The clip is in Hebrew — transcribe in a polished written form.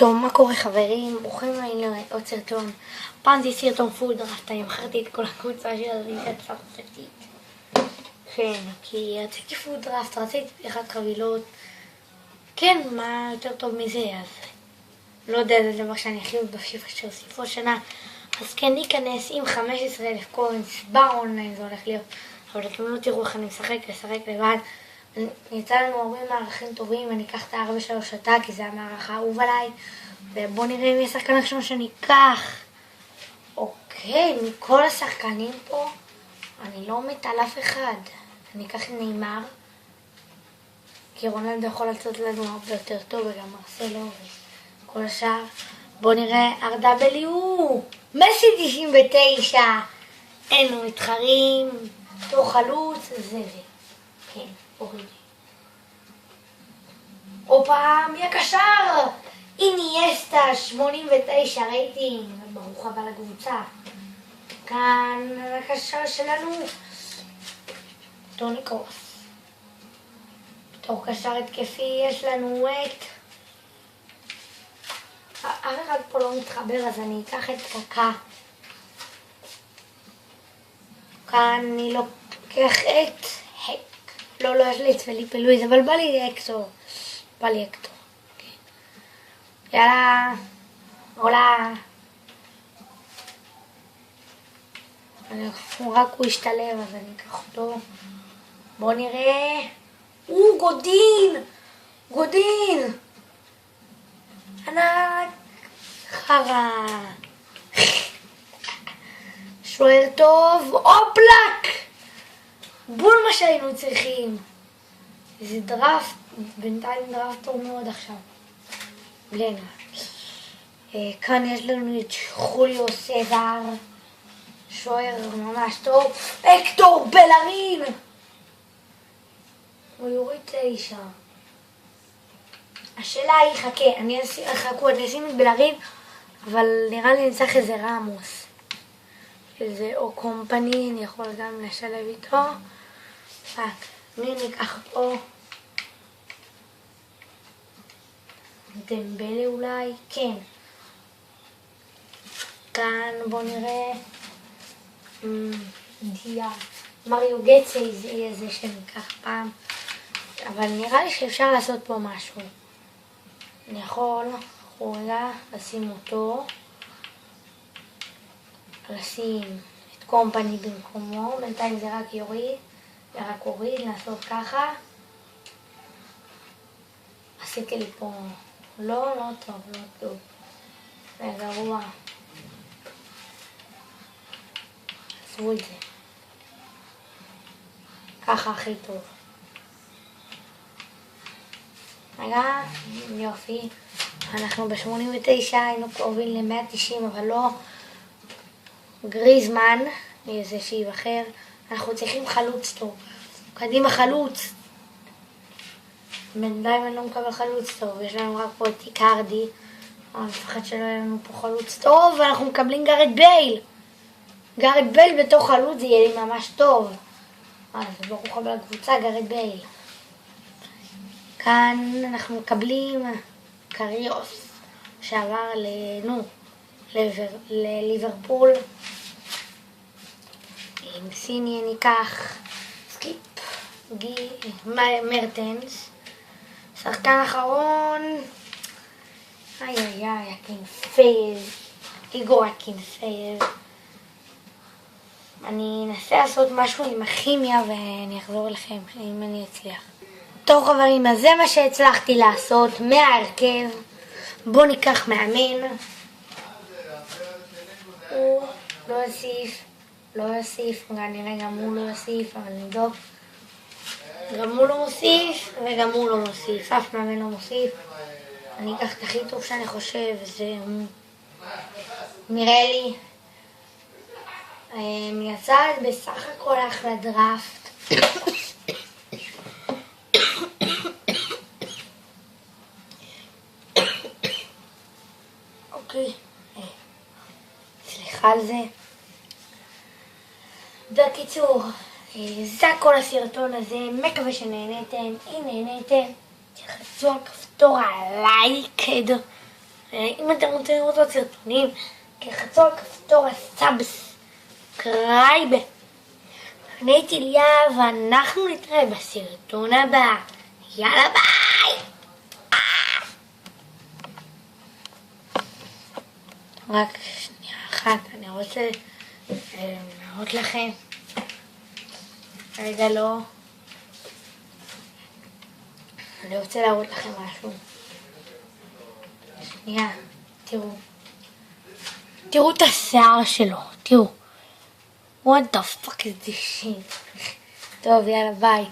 טוב, מה קורה חברים? ברוכים הבאים לעוד סרטון. פעם זה סרטון פול דראפט, אני מכרתי את כל הקבוצה של הליגה הצרפתית. כן, כי רציתי פול דראפט, רציתי פתיחת חבילות. כן, מה יותר טוב מזה, אז לא יודע, זה דבר שאני הכי אוהב בפיפ"א שהוסיפו שנה. אז כן, ניכנס עם 15,000 קוינס באונליין, זה הולך להיות. אבל אתם לא תראו איך אני משחק לבד. יצא לנו הרבה מערכים טובים, אני אקח את ה-4-3 עתה, כי זה המערך האהוב עליי. ובואו נראה אם יש שחקן ראשון שאני אקח. אוקיי, מכל השחקנים פה, אני לא מת על אף אחד. אני אקח את ניימר, כי רונלדו יכול לצאת לנו הרבה יותר טוב, וגם מרסלו וכל השאר. בואו נראה RW, מסי 99, אין לו מתחרים, תוך חלוץ, זה. כן, אורידי. אופה, מי הקשר? אינייסטה, 89 רייטינג, ברוך הבא לקבוצה. כאן הקשר שלנו, טוני קרוס. בתור קשר התקפי יש לנו את... אף אחד פה לא מתחבר, אז אני אקח את קקה. כאן אני לוקח את... לא, יש לי את פליפה לואיז, אבל בא לי אקטור. יאללה, עולה. רק הוא ישתלב, אז אני אקח אותו. בואו נראה. גודין! ענק. חרה. שוער טוב. אופלק! בול מה שהיינו צריכים. איזה דראפט, בינתיים דראפט טוב מאוד עכשיו. בלנה. כאן יש לנו את חוליו סזר. שוער ממש טוב. אקטור בלרין! הוא יוריד 9. השאלה היא, חכה, אני אשים את בלרין, אבל נראה לי נצטרך איזה רמוס. שזה או קומפני, אני יכול גם לשלב איתו. מי ניקח פה? דמבלה אולי? כן. כאן בוא נראה. מריו גצה יהיה זה שניקח פעם. אבל נראה לי שאפשר לעשות פה משהו. אני יכול לשים אותו. לשים את קומפני במקומו. בינתיים זה רק יוריד. לעשות ככה. עשיתי לי פה... לא טוב. זה גרוע. עשו את זה. ככה הכי טוב. רגע, יופי. אנחנו ב-89, היינו קרובים ל-190, אבל לא. גריזמן, איזה שיב אחר. אנחנו צריכים חלוץ טוב. קדימה חלוץ. בינתיים אני לא מקבל חלוץ טוב. יש לנו רק פה את איקרדי. אני מפחד שלא יהיה לנו פה חלוץ טוב. ואנחנו מקבלים גארד בייל בתוך חלוץ, זה יהיה לי ממש טוב. אז ברוך הבא לקבוצה, גארד בייל. כאן אנחנו מקבלים קריוס, שעבר לליברפול. עם סיני אני אקח סקיפ, מרטנס. שחקן אחרון, איגור הקינפייב. אני אנסה לעשות משהו עם הכימיה ואני אחזור אליכם אם אני אצליח. טוב חברים, אז זה מה שהצלחתי לעשות מההרכב. בואו ניקח מאמן. הוא לא יוסיף, כנראה גם הוא לא יוסיף, אבל נבדוק. גם הוא לא מוסיף וגם הוא לא מוסיף, אף מאמן לא מוסיף. אני אקח את הכי טוב שאני חושב, זה נראה לי. יצא בסך הכל אחלה דראפט. אוקיי, סליחה על זה. בקיצור, זה כל הסרטון הזה, מקווה שנהניתם. אם נהניתם, תלחצו על כפתור הלייק. אם אתם רוצים לראות עוד סרטונים, תלחצו על כפתור הסאבסקרייב. אני הייתי ליה, ואנחנו נתראה בסרטון הבא. יאללה ביי! רק שנייה אחת, אני רוצה להראות לכם. רגע לא. אני רוצה להראות לכם משהו. שנייה, תראו. תראו את השיער שלו, תראו. What the fuck is this shit? טוב, יאללה ביי.